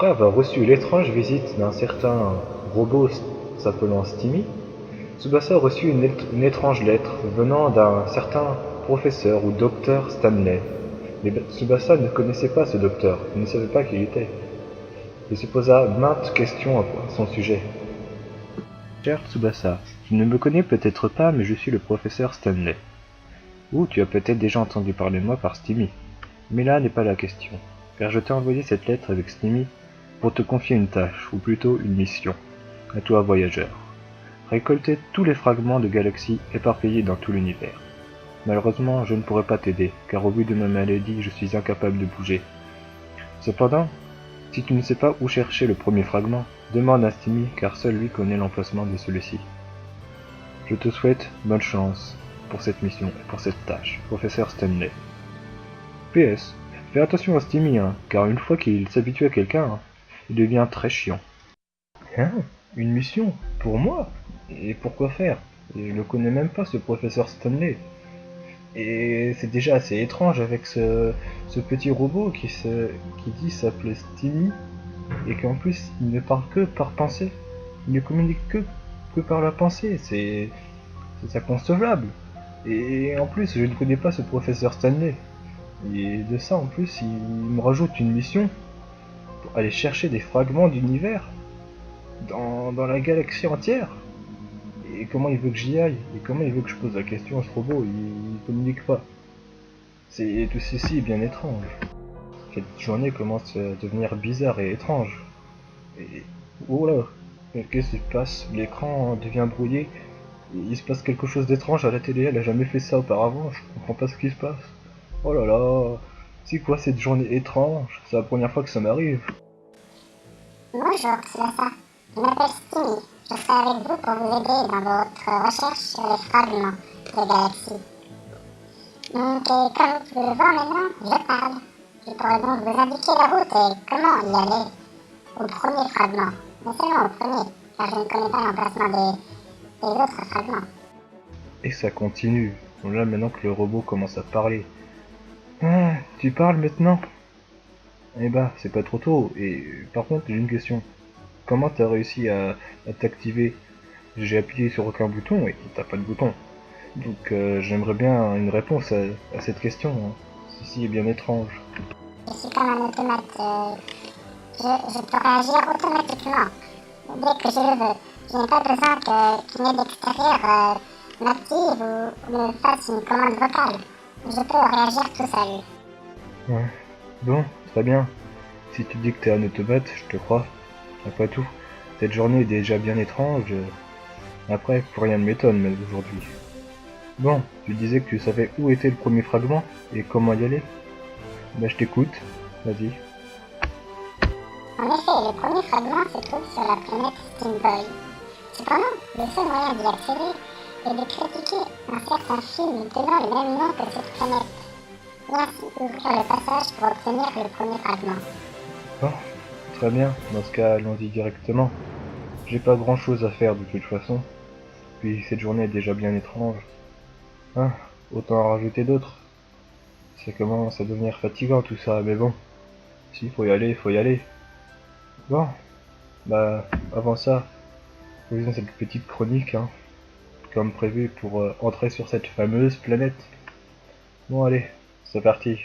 Après avoir reçu l'étrange visite d'un certain robot s'appelant Stimmy, Tsubasa reçut une étrange lettre venant d'un certain professeur ou docteur Stanley. Mais Tsubasa ne connaissait pas ce docteur, il ne savait pas qui il était. Il se posa maintes questions à son sujet. Cher Tsubasa, tu ne me connais peut-être pas, mais je suis le professeur Stanley. Ou tu as peut-être déjà entendu parler de moi par Stimmy. Mais là n'est pas la question, car je t'ai envoyé cette lettre avec Stimmy pour te confier une tâche, ou plutôt une mission. À toi, voyageur. Récolter tous les fragments de galaxies éparpillés dans tout l'univers. Malheureusement, je ne pourrai pas t'aider, car au vu de ma maladie, je suis incapable de bouger. Cependant, si tu ne sais pas où chercher le premier fragment, demande à Stimmy, car seul lui connaît l'emplacement de celui-ci. Je te souhaite bonne chance pour cette mission et pour cette tâche, professeur Stanley. PS, fais attention à Stimmy, car une fois qu'il s'habitue à quelqu'un, il devient très chiant. Hein? Une mission? Pour moi? Et pourquoi faire? Et je ne connais même pas ce professeur Stanley. Et c'est déjà assez étrange avec ce petit robot qui dit s'appeler Stimmy et qu'en plus il ne parle que par pensée. Il ne communique que par la pensée. C'est inconcevable. Et en plus je ne connais pas ce professeur Stanley. Et de ça en plus il me rajoute une mission pour aller chercher des fragments d'univers dans la galaxie entière. Et comment il veut que j'y aille? Et comment il veut que je pose la question à ce robot? Il communique pas. Tout ceci est bien étrange. Cette journée commence à devenir bizarre et étrange. Et oh là, qu'est-ce qui se passe? L'écran devient brouillé. Il se passe quelque chose d'étrange à la télé. Elle a jamais fait ça auparavant. Je comprends pas ce qui se passe. Oh là là, c'est quoi cette journée étrange? C'est la première fois que ça m'arrive. Bonjour, Tsubasa. Je m'appelle Stimmy. Je serai avec vous pour vous aider dans votre recherche sur les fragments de galaxies. Donc, comme vous pouvez le voir maintenant, je parle. Je pourrais donc vous indiquer la route et comment y aller au premier fragment. Mais seulement au premier, car je ne connais pas l'emplacement des autres fragments. Et ça continue. Là, maintenant que le robot commence à parler. Ah, tu parles maintenant? Eh ben, c'est pas trop tôt. Et par contre, j'ai une question. Comment t'as réussi à t'activer? J'ai appuyé sur aucun bouton et t'as pas de bouton. Donc j'aimerais bien une réponse à cette question. Ceci est bien étrange. Je suis comme un automate. Je peux réagir automatiquement dès que je le veux. Je n'ai pas besoin qu'une aide extérieure m'active ou me fasse une commande vocale. Je peux réagir tout seul. Ouais. Bon, très bien. Si tu dis que t'es un automate, je te crois. Après tout, cette journée est déjà bien étrange. Après, plus rien ne m'étonne mais aujourd'hui. Bon, tu disais que tu savais où était le premier fragment et comment y aller. Ben je t'écoute, vas-y. En effet, le premier fragment se trouve sur la planète Steamboy. Cependant, le seul moyen d'y accéder est de critiquer un certain film tenant le même nom que cette planète, et ainsi ouvrir le passage pour obtenir le premier fragment. Bon, très bien, dans ce cas allons-y directement. J'ai pas grand chose à faire de toute façon, puis cette journée est déjà bien étrange. Hein, autant en rajouter d'autres. Ça commence à devenir fatigant tout ça, mais bon, s'il faut y aller, faut y aller. Bon, bah avant ça, faisons cette petite chronique, comme prévu pour entrer sur cette fameuse planète. Bon allez, c'est parti.